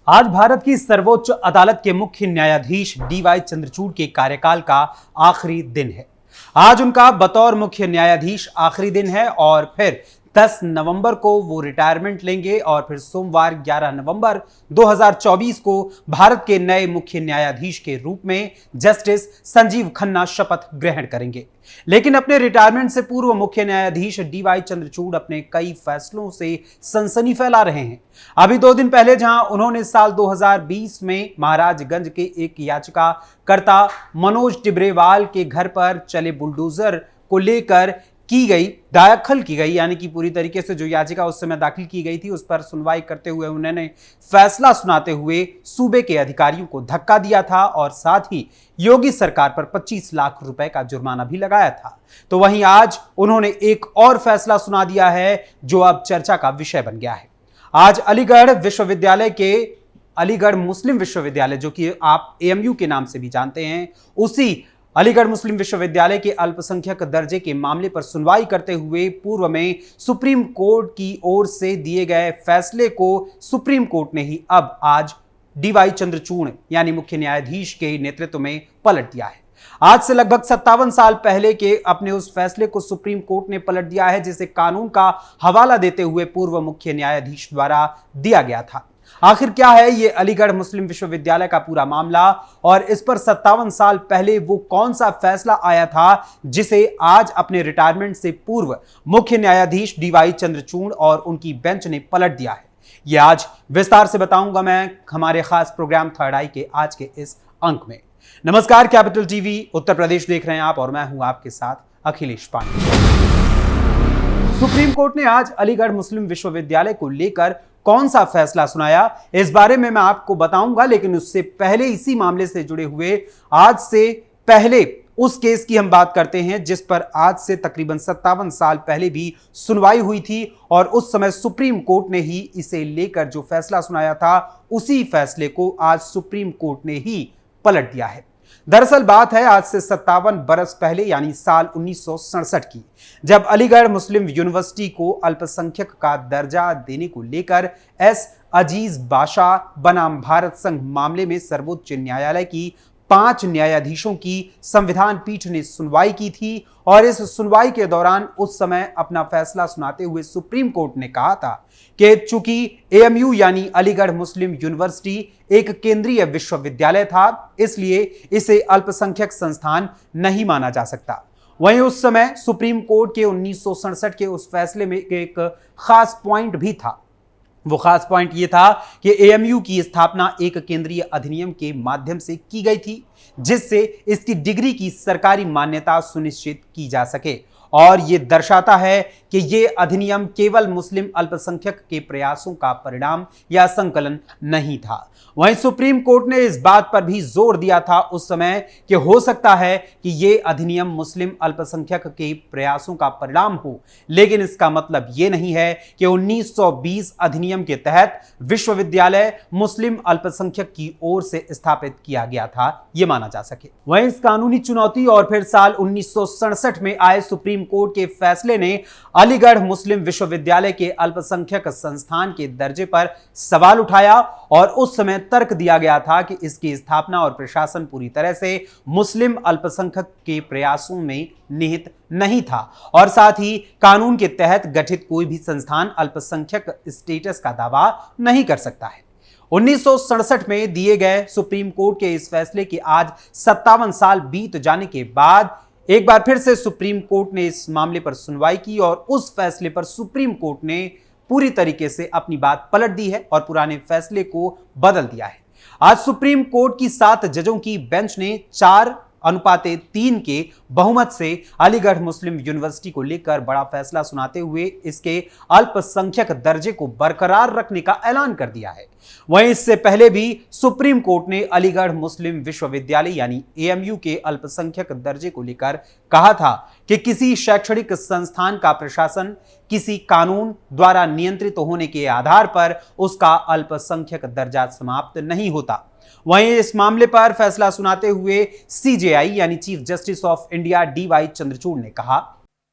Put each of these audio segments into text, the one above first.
आज भारत की सर्वोच्च अदालत के मुख्य न्यायाधीश डीवाई चंद्रचूड़ के कार्यकाल का आखिरी दिन है। आज उनका बतौर मुख्य न्यायाधीश आखिरी दिन है और फिर 10 नवंबर को वो रिटायरमेंट लेंगे और फिर सोमवार 11 नवंबर 2024 को भारत के नए मुख्य न्यायाधीश के रूप में जस्टिस संजीव खन्ना शपथ ग्रहण करेंगे। लेकिन अपने रिटायरमेंट से पूर्व मुख्य न्यायाधीश डीवाई चंद्रचूड़ अपने कई फैसलों से सनसनी फैला रहे हैं। अभी 2 दिन पहले जहां उन्होंने साल 2020 में महाराजगंज के एक याचिकाकर्ता मनोज टिब्रेवाल के घर पर चले बुलडोजर को लेकर दाखिल की गई यानी कि पूरी तरीके से जो याचिका उस समय दाखिल की गई थी उस पर सुनवाई करते हुए उन्होंने फैसला सुनाते हुए सूबे के अधिकारियों को धक्का दिया था और साथ ही योगी सरकार पर 25 लाख रुपए का जुर्माना भी लगाया था। तो वहीं आज उन्होंने एक और फैसला सुना दिया है जो अब चर्चा का विषय बन गया है। आज अलीगढ़ मुस्लिम विश्वविद्यालय, जो कि आप एएमयू के नाम से भी जानते हैं, उसी अलीगढ़ मुस्लिम विश्वविद्यालय के अल्पसंख्यक दर्जे के मामले पर सुनवाई करते हुए पूर्व में सुप्रीम कोर्ट की ओर से दिए गए फैसले को सुप्रीम कोर्ट ने ही अब आज डीवाई चंद्रचूड़ यानी मुख्य न्यायाधीश के नेतृत्व में पलट दिया है। आज से लगभग 57 साल पहले के अपने उस फैसले को सुप्रीम कोर्ट ने पलट दिया है जिसे कानून का हवाला देते हुए पूर्व मुख्य न्यायाधीश द्वारा दिया गया था। आखिर क्या है ये अलीगढ़ मुस्लिम विश्वविद्यालय का पूरा मामला और इस पर 57 साल पहले वो कौन सा फैसला आया था जिसे आज अपने रिटायरमेंट से पूर्व मुख्य न्यायाधीश डीवाई चंद्रचूड़ और उनकी बेंच ने पलट दिया है, ये आज विस्तार से बताऊंगा मैं हमारे खास प्रोग्राम थर्ड आई के आज के इस अंक में। नमस्कार, कैपिटल टीवी उत्तर प्रदेश देख रहे हैं आप और मैं हूं आपके साथ अखिलेश पांडे। सुप्रीम कोर्ट ने आज अलीगढ़ मुस्लिम विश्वविद्यालय को लेकर कौन सा फैसला सुनाया, इस बारे में मैं आपको बताऊंगा, लेकिन उससे पहले इसी मामले से जुड़े हुए आज से पहले उस केस की हम बात करते हैं जिस पर आज से तकरीबन 57 साल पहले भी सुनवाई हुई थी और उस समय सुप्रीम कोर्ट ने ही इसे लेकर जो फैसला सुनाया था उसी फैसले को आज सुप्रीम कोर्ट ने ही पलट दिया है। दरअसल बात है आज से 57 बरस पहले यानी साल 1967 की, जब अलीगढ़ मुस्लिम यूनिवर्सिटी को अल्पसंख्यक का दर्जा देने को लेकर एस अजीज बादशाह बनाम भारत संघ मामले में सर्वोच्च न्यायालय की 5 न्यायाधीशों की संविधान पीठ ने सुनवाई की थी और इस सुनवाई के दौरान उस समय अपना फैसला सुनाते हुए सुप्रीम कोर्ट ने कहा था कि चूंकि एएमयू यानी अलीगढ़ मुस्लिम यूनिवर्सिटी एक केंद्रीय विश्वविद्यालय था इसलिए इसे अल्पसंख्यक संस्थान नहीं माना जा सकता। वहीं उस समय सुप्रीम कोर्ट के 1967 के उस फैसले में एक खास पॉइंट भी था। वो खास पॉइंट ये था कि एएमयू की स्थापना एक केंद्रीय अधिनियम के माध्यम से की गई थी जिससे इसकी डिग्री की सरकारी मान्यता सुनिश्चित की जा सके और ये दर्शाता है कि ये अधिनियम केवल मुस्लिम अल्पसंख्यक के प्रयासों का परिणाम या संकलन नहीं था। वहीं सुप्रीम कोर्ट ने इस बात पर भी जोर दिया था उस समय कि हो सकता है कि ये अधिनियम मुस्लिम अल्पसंख्यक के प्रयासों का परिणाम हो, लेकिन इसका मतलब ये नहीं है कि 1920 अधिनियम के तहत विश्वविद्यालय मुस्लिम अल्पसंख्यक की ओर से स्थापित किया गया था ये माना जा सके। वहीं इस कानूनी चुनौती और फिर साल 1967 में आए सुप्रीम कोर्ट के फैसले ने अलीगढ़ मुस्लिम विश्वविद्यालय के अल्पसंख्यक संस्थान के दर्जे पर सवाल उठाया और उस समय तर्क दिया गया था कि इसकी स्थापना और प्रशासन पूरी तरह से मुस्लिम अल्पसंख्यक के प्रयासों में निहित नहीं था और साथ ही कानून के तहत गठित कोई भी संस्थान अल्पसंख्यक स्टेटस का दावा नहीं कर सकता है। 1967 में दिए गए सुप्रीम कोर्ट के इस फैसले के आज 57 साल बीत जाने के बाद एक बार फिर से सुप्रीम कोर्ट ने इस मामले पर सुनवाई की और उस फैसले पर सुप्रीम कोर्ट ने पूरी तरीके से अपनी बात पलट दी है और पुराने फैसले को बदल दिया है। आज सुप्रीम कोर्ट की 7 जजों की बेंच ने 4:3 के बहुमत से अलीगढ़ मुस्लिम यूनिवर्सिटी को लेकर बड़ा फैसला सुनाते हुए इसके अल्पसंख्यक दर्जे को बरकरार रखने का ऐलान कर दिया है। वहीं इससे पहले भी सुप्रीम कोर्ट ने अलीगढ़ मुस्लिम विश्वविद्यालय यानी एएमयू के अल्पसंख्यक दर्जे को लेकर कहा था कि किसी शैक्षणिक संस्थान का प्रशासन किसी कानून द्वारा नियंत्रित होने के आधार पर उसका अल्पसंख्यक दर्जा समाप्त नहीं होता। वहीं इस मामले पर फैसला सुनाते हुए सीजेआई यानी chief justice of India DY Chandrachud ने कहा,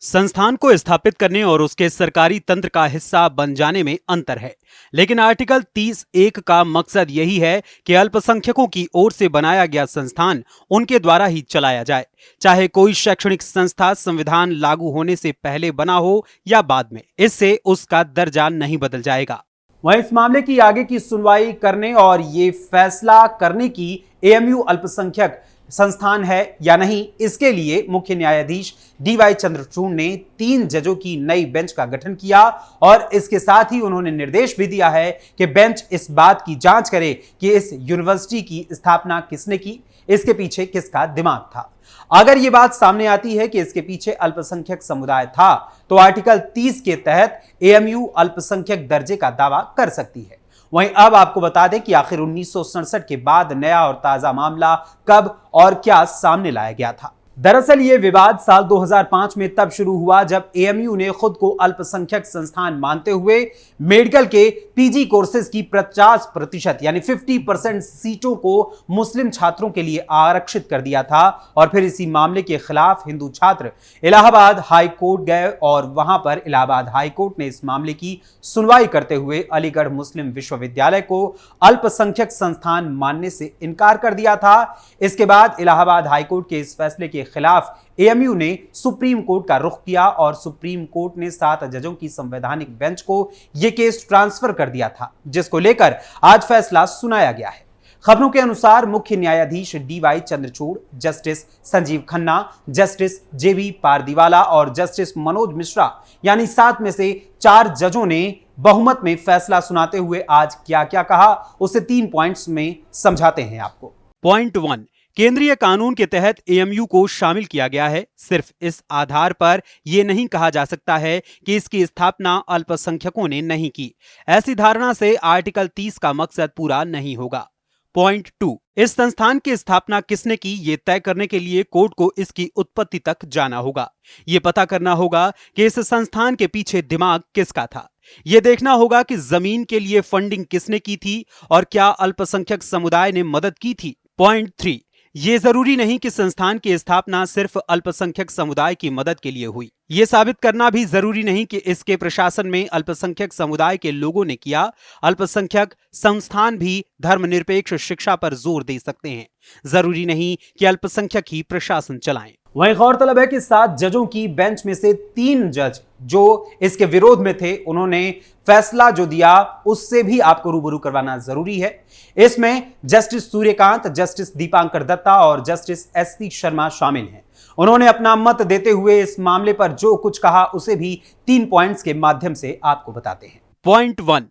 संस्थान को स्थापित करने और उसके सरकारी तंत्र का हिस्सा बन जाने में अंतर है, लेकिन आर्टिकल 30(1) का मकसद यही है कि अल्पसंख्यकों की ओर से बनाया गया संस्थान उनके द्वारा ही चलाया जाए, चाहे कोई शैक्षणिक संस्था संविधान लागू होने से पहले बना हो या बाद में। इससे उसका दर्जा नहीं बदल जाएगा। वहीं इस मामले की आगे की सुनवाई करने और ये फैसला करने की एएमयू अल्पसंख्यक संस्थान है या नहीं, इसके लिए मुख्य न्यायाधीश डीवाई चंद्रचूड़ ने 3 जजों की नई बेंच का गठन किया और इसके साथ ही उन्होंने निर्देश भी दिया है कि बेंच इस बात की जांच करे कि इस यूनिवर्सिटी की स्थापना किसने की, इसके पीछे किसका दिमाग था। अगर यह बात सामने आती है कि इसके पीछे अल्पसंख्यक समुदाय था, तो आर्टिकल 30 के तहत एएमयू अल्पसंख्यक दर्जे का दावा कर सकती है। वहीं अब आपको बता दें कि आखिर 1967 के बाद नया और ताजा मामला कब और क्या सामने लाया गया था। दरअसल ये विवाद साल 2005 में तब शुरू हुआ जब एएमयू ने खुद को अल्पसंख्यक संस्थान मानते हुए मेडिकल के पीजी कोर्सेज की 50% यानी 50% सीटों को मुस्लिम छात्रों के लिए आरक्षित कर दिया था। और फिर इसी मामले के खिलाफ हिंदू छात्र इलाहाबाद हाई कोर्ट गए और वहां पर इलाहाबाद हाई कोर्ट ने इस मामले की सुनवाई करते हुए अलीगढ़ मुस्लिम विश्वविद्यालय को अल्पसंख्यक संस्थान मानने से इनकार कर दिया था। इसके बाद इलाहाबाद हाई कोर्ट के इस फैसले के खिलाफ एएमयू ने सुप्रीम कोर्ट का रुख किया और सुप्रीम कोर्ट ने 7 जजों की संवैधानिक बेंच को यह केस ट्रांसफर कर दिया था, जिसको लेकर आज फैसला सुनाया गया है। खबरों के अनुसार मुख्य न्यायाधीश D Y Chandrachud, justice Sanjiv Khanna, justice J B Pardiwala और जस्टिस मनोज मिश्रा यानी 7 में से 4 जजों ने बहुमत में फैसला सुनाते हुए आज क्या क्या कहा, उसे 3 पॉइंट्स में समझाते हैं आपको। पॉइंट 1, केंद्रीय कानून के तहत एएमयू को शामिल किया गया है। सिर्फ इस आधार पर यह नहीं कहा जा सकता है कि इसकी स्थापना अल्पसंख्यकों ने नहीं की। ऐसी धारणा से आर्टिकल 30 का मकसद पूरा नहीं होगा। पॉइंट 2, इस संस्थान की स्थापना किसने की, ये तय करने के लिए कोर्ट को इसकी उत्पत्ति तक जाना होगा। ये पता करना होगा कि इस संस्थान के पीछे दिमाग किसका था। यह देखना होगा कि जमीन के लिए फंडिंग किसने की थी और क्या अल्पसंख्यक समुदाय ने मदद की थी। पॉइंट 3, ये जरूरी नहीं कि संस्थान की स्थापना सिर्फ अल्पसंख्यक समुदाय की मदद के लिए हुई। ये साबित करना भी जरूरी नहीं कि इसके प्रशासन में अल्पसंख्यक समुदाय के लोगों ने किया। अल्पसंख्यक संस्थान भी धर्मनिरपेक्ष शिक्षा पर जोर दे सकते हैं। जरूरी नहीं कि अल्पसंख्यक ही प्रशासन चलाएं। वहीं गौरतलब है कि 7 जजों की बेंच में से 3 जज जो इसके विरोध में थे, उन्होंने फैसला जो दिया उससे भी आपको रूबरू करवाना जरूरी है। इसमें जस्टिस सूर्यकांत, जस्टिस दीपांकर दत्ता और जस्टिस एससी शर्मा शामिल हैं। उन्होंने अपना मत देते हुए इस मामले पर जो कुछ कहा उसे भी 3 पॉइंट्स के माध्यम से आपको बताते हैं। पॉइंट 1,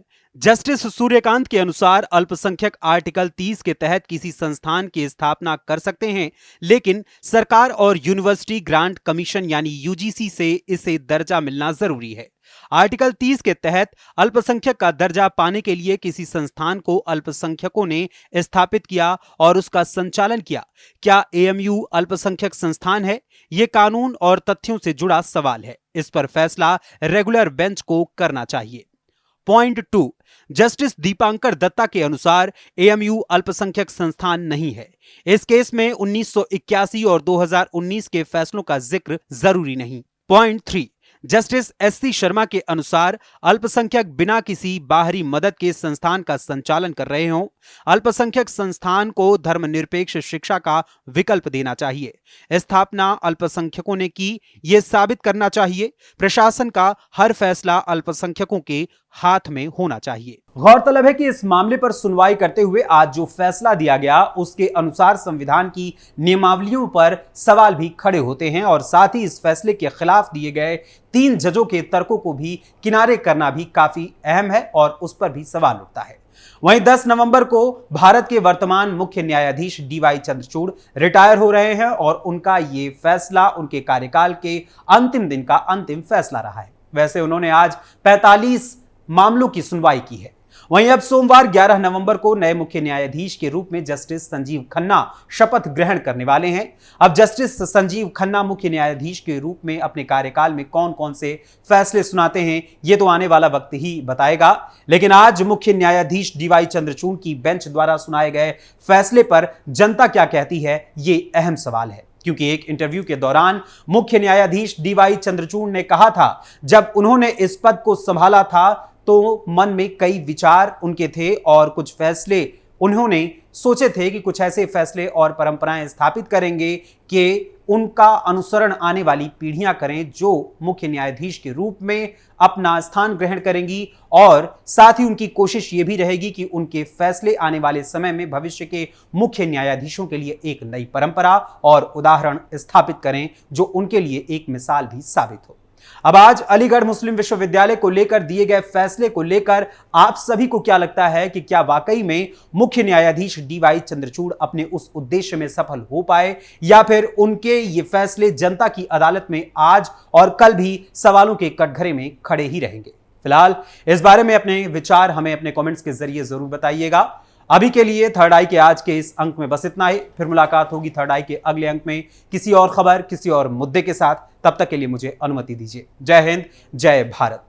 जस्टिस सूर्यकांत के अनुसार अल्पसंख्यक आर्टिकल 30 के तहत किसी संस्थान की स्थापना कर सकते हैं, लेकिन सरकार और यूनिवर्सिटी ग्रांट कमीशन यानी यूजीसी से इसे दर्जा मिलना जरूरी है। आर्टिकल 30 के तहत अल्पसंख्यक का दर्जा पाने के लिए किसी संस्थान को अल्पसंख्यकों ने स्थापित किया और उसका संचालन किया। क्या एएमयू अल्पसंख्यक संस्थान है? यह कानून और तथ्यों से जुड़ा सवाल है। इस पर फैसला रेगुलर बेंच को करना चाहिए। पॉइंट 2, जस्टिस दीपांकर दत्ता के अनुसार एएमयू अल्पसंख्यक संस्थान नहीं है। इस केस में 1981 और 2019 के फैसलों का जिक्र जरूरी नहीं। पॉइंट 3, जस्टिस एससी शर्मा के अनुसार अल्पसंख्यक बिना किसी बाहरी मदद के संस्थान का संचालन कर रहे हों। अल्पसंख्यक संस्थान को धर्मनिरपेक्ष शिक्षा का विकल्प देना चाहिए। स्थापना अल्पसंख्यकों ने की, यह साबित करना चाहिए। प्रशासन का हर फैसला अल्पसंख्यकों के हाथ में होना चाहिए। गौरतलब है कि इस मामले पर सुनवाई करते हुए आज जो फैसला दिया गया उसके अनुसार संविधान की नियमावलियों पर सवाल भी खड़े होते हैं और साथ ही इस फैसले के खिलाफ दिए गए 3 जजों के तर्कों को भी किनारे करना भी काफी अहम है और उस पर भी सवाल उठता है। वहीं 10 नवंबर को भारत के वर्तमान मुख्य न्यायाधीश डीवाई चंद्रचूड़ रिटायर हो रहे हैं और उनका ये फैसला उनके कार्यकाल के अंतिम दिन का अंतिम फैसला रहा है। वैसे उन्होंने आज 45 मामलों की सुनवाई की है। वहीं अब सोमवार 11 नवंबर को नए मुख्य न्यायाधीश के रूप में जस्टिस संजीव खन्ना शपथ ग्रहण करने वाले हैं। अब जस्टिस संजीव खन्ना मुख्य न्यायाधीश के रूप में अपने कार्यकाल में कौन कौन से फैसले सुनाते हैं ये तो आने वाला वक्त ही बताएगा, लेकिन आज मुख्य न्यायाधीश डीवाई चंद्रचूड़ की बेंच द्वारा सुनाए गए फैसले पर जनता क्या कहती है ये अहम सवाल है। क्योंकि एक इंटरव्यू के दौरान मुख्य न्यायाधीश डीवाई चंद्रचूड़ ने कहा था, जब उन्होंने इस पद को संभाला था तो मन में कई विचार उनके थे और कुछ फैसले उन्होंने सोचे थे कि कुछ ऐसे फैसले और परंपराएं स्थापित करेंगे कि उनका अनुसरण आने वाली पीढ़ियां करें, जो मुख्य न्यायाधीश के रूप में अपना स्थान ग्रहण करेंगी। और साथ ही उनकी कोशिश यह भी रहेगी कि उनके फैसले आने वाले समय में भविष्य के मुख्य न्यायाधीशों के लिए एक नई परंपरा और उदाहरण स्थापित करें, जो उनके लिए एक मिसाल भी साबित हो। अब आज अलीगढ़ मुस्लिम विश्वविद्यालय को लेकर दिए गए फैसले को लेकर आप सभी को क्या लगता है कि क्या वाकई में मुख्य न्यायाधीश डीवाई चंद्रचूड़ अपने उस उद्देश्य में सफल हो पाए, या फिर उनके ये फैसले जनता की अदालत में आज और कल भी सवालों के कटघरे में खड़े ही रहेंगे? फिलहाल इस बारे में अपने विचार हमें अपने कमेंट्स के जरिए जरूर बताइएगा। अभी के लिए थर्ड आई के आज के इस अंक में बस इतना ही। फिर मुलाकात होगी थर्ड आई के अगले अंक में किसी और खबर, किसी और मुद्दे के साथ। तब तक के लिए मुझे अनुमति दीजिए। जय हिंद, जय भारत।